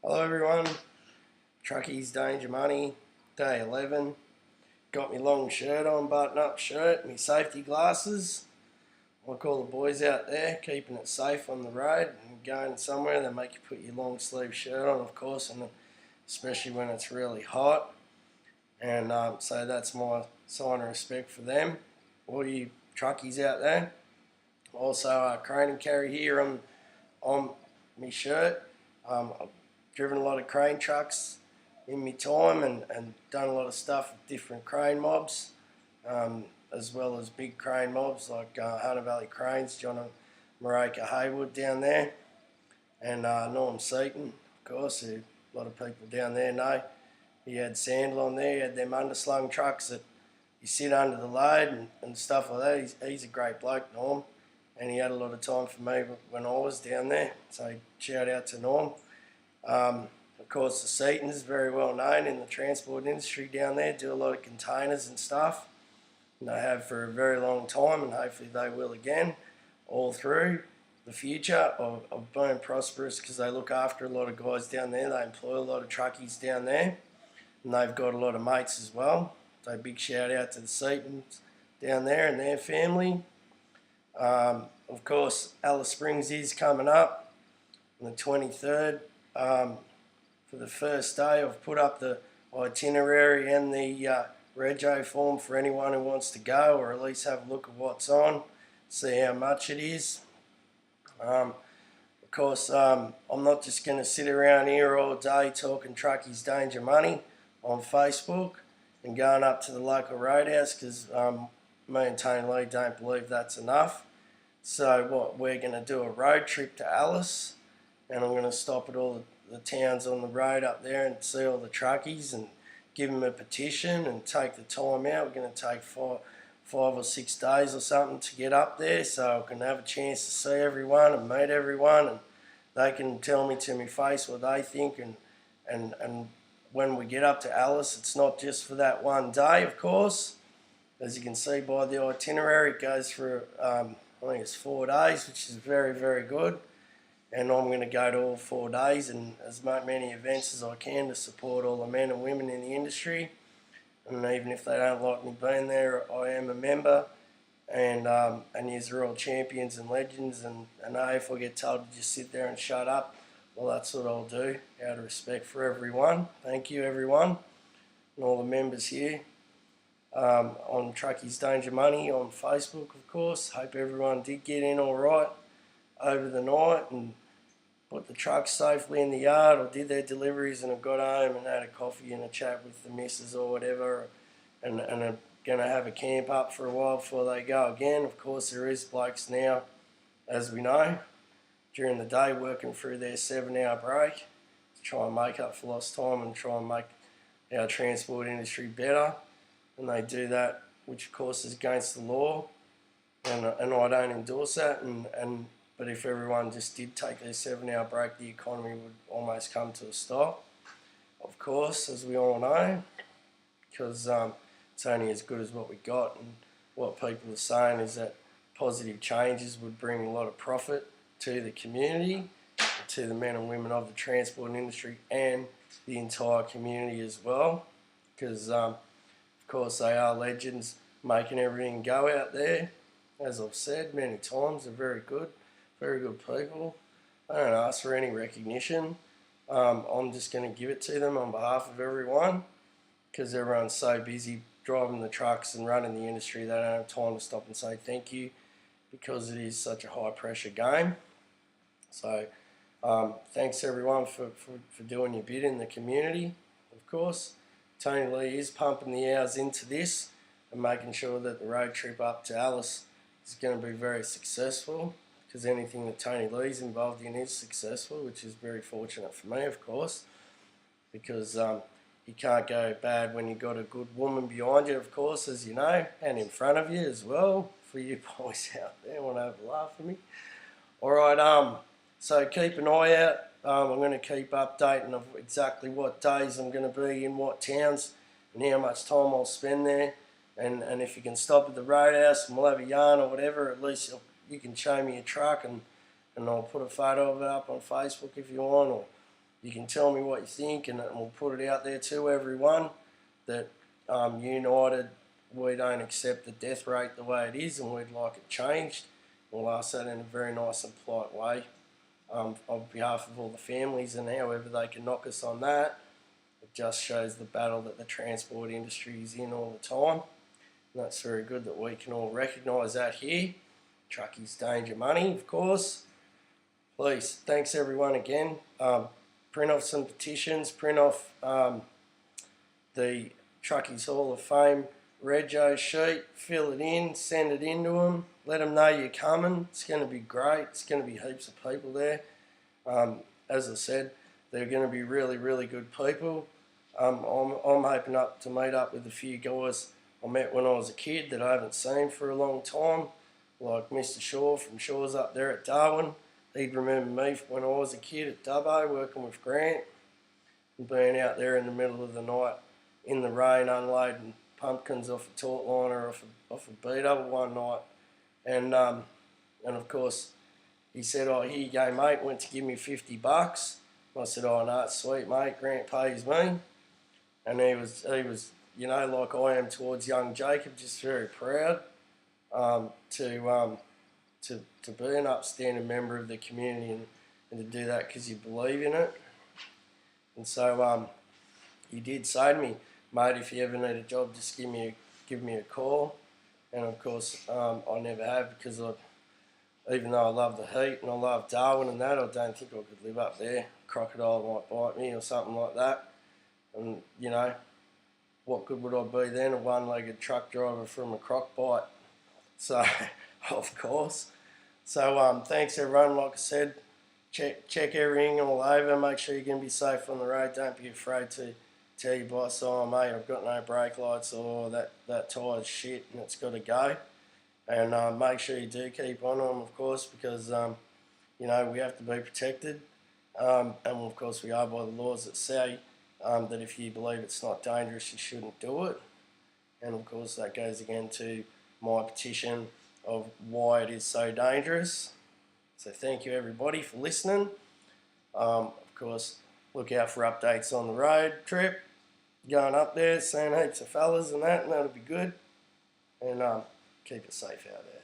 Hello everyone, Truckies Danger Money, day 11. Got my long shirt on, button up shirt, my safety glasses. Like all the boys out there, keeping it safe on the road and going somewhere, they make you put your long sleeve shirt on, of course, and especially when it's really hot. And so that's my sign of respect for them. All you truckies out there. Also, crane and carry here on my shirt. I've driven a lot of crane trucks in my time and done a lot of stuff with different crane mobs, as well as big crane mobs like Hunter Valley Cranes, John Mareka Haywood down there, and Norm Seaton, of course, who a lot of people down there know. He had Sandal on there, he had them underslung trucks that you sit under the load and stuff like that. He's a great bloke, Norm, and he had a lot of time for me when I was down there, so shout out to Norm. Of course, the Seatons is very well known in the transport industry down there, do a lot of containers and stuff, and they have for a very long time, and hopefully they will again, all through the future of being prosperous, because they look after a lot of guys down there. They employ a lot of truckies down there, and they've got a lot of mates as well. So big shout out to the Seatons down there and their family. Of course, Alice Springs is coming up on the 23rd. For the first day, I've put up the itinerary and the rego form for anyone who wants to go, or at least have a look at what's on, see how much it is. Of course, I'm not just going to sit around here all day talking Truckies Danger Money on Facebook and going up to the local roadhouse, because me and Tony Lee don't believe that's enough. So what, we're going to do a road trip to Alice, and I'm going to stop at all the towns on the road up there and see all the truckies and give them a petition and take the time out. We're going to take five or 6 days or something to get up there, so I can have a chance to see everyone and meet everyone, and they can tell me to my face what they think. And when we get up to Alice, it's not just for that one day, of course. As you can see by the itinerary, it goes for I think it's 4 days, which is very, very good. And I'm going to go to all 4 days and as many events as I can to support all the men and women in the industry. And even if they don't like me being there, I am a member. And yous are all champions and legends. And if I get told to just sit there and shut up, well, that's what I'll do, out of respect for everyone. Thank you, everyone, and all the members here. On Truckies Danger Money on Facebook, of course. Hope everyone did get in all right over the night and put the trucks safely in the yard, or did their deliveries and have got home and had a coffee and a chat with the missus or whatever, and are going to have a camp up for a while before they go again. Of course, there is blokes now, as we know, during the day working through their 7-hour break to try and make up for lost time and try and make our transport industry better. And they do that, which of course is against the law, and I don't endorse that. But if everyone just did take their 7-hour break, the economy would almost come to a stop, of course, as we all know, because it's only as good as what we got. And what people are saying is that positive changes would bring a lot of profit to the community, to the men and women of the transport industry and the entire community as well, because of course they are legends making everything go out there. As I've said many times, they're very good people. I don't ask for any recognition. I'm just going to give it to them on behalf of everyone, because everyone's so busy driving the trucks and running the industry, they don't have time to stop and say thank you, because it is such a high pressure game. So thanks everyone for doing your bit in the community, of course. Tony Lee is pumping the hours into this and making sure that the road trip up to Alice is going to be very successful, because anything that Tony Lee's involved in is successful, which is very fortunate for me, of course, because you can't go bad when you've got a good woman behind you, of course, as you know, and in front of you as well, for you boys out there want to have a laugh at me. Alright, so keep an eye out. I'm going to keep updating of exactly what days I'm going to be in what towns and how much time I'll spend there. And if you can stop at the roadhouse and we'll have a yarn or whatever, at least you can show me a truck, and I'll put a photo of it up on Facebook if you want, you can tell me what you think, and we'll put it out there to everyone that United, we don't accept the death rate the way it is, and we'd like it changed. We'll ask that in a very nice and polite way, on behalf of all the families, and however they can knock us on that. It just shows the battle that the transport industry is in all the time. And that's very good that we can all recognise that here. Truckies danger money, of course. Please, thanks everyone again. Print off some petitions, print off the Truckies Hall of Fame rego sheet, fill it in, send it in to them, let them know you're coming. It's going to be great. It's going to be heaps of people there. As I said, they're going to be really, really good people. I'm hoping to meet up with a few guys I met when I was a kid that I haven't seen for a long time, like Mr. Shaw from Shaw's up there at Darwin. He'd remember me when I was a kid at Dubbo working with Grant and being out there in the middle of the night in the rain unloading pumpkins off a taut liner off a B-double one night. And of course he said, "Oh, here you go, mate," went to give me $50. I said, "Oh no, it's sweet, mate, Grant pays me." And he was, you know, like I am towards young Jacob, just very proud to be an upstanding member of the community and to do that because you believe in it. And so he did say to me, "Mate, if you ever need a job, just give me a call." And of course, I never have, because even though I love the heat and I love Darwin and that, I don't think I could live up there. Crocodile might bite me or something like that. And, you know, what good would I be then? A one-legged truck driver from a croc bite. So, of course. So, thanks everyone. Like I said, check everything all over. Make sure you're going to be safe on the road. Don't be afraid to tell your boss, "Oh, mate, I've got no brake lights," or that tyre's shit and it's got to go. And make sure you do keep on them, of course, because, you know, we have to be protected. And, of course, we are by the laws that say that if you believe it's not dangerous, you shouldn't do it. And, of course, that goes again to my petition of why it is so dangerous. So thank you, everybody, for listening. Of course, look out for updates on the road trip. Going up there, seeing heaps of fellas and that'll be good. And keep it safe out there.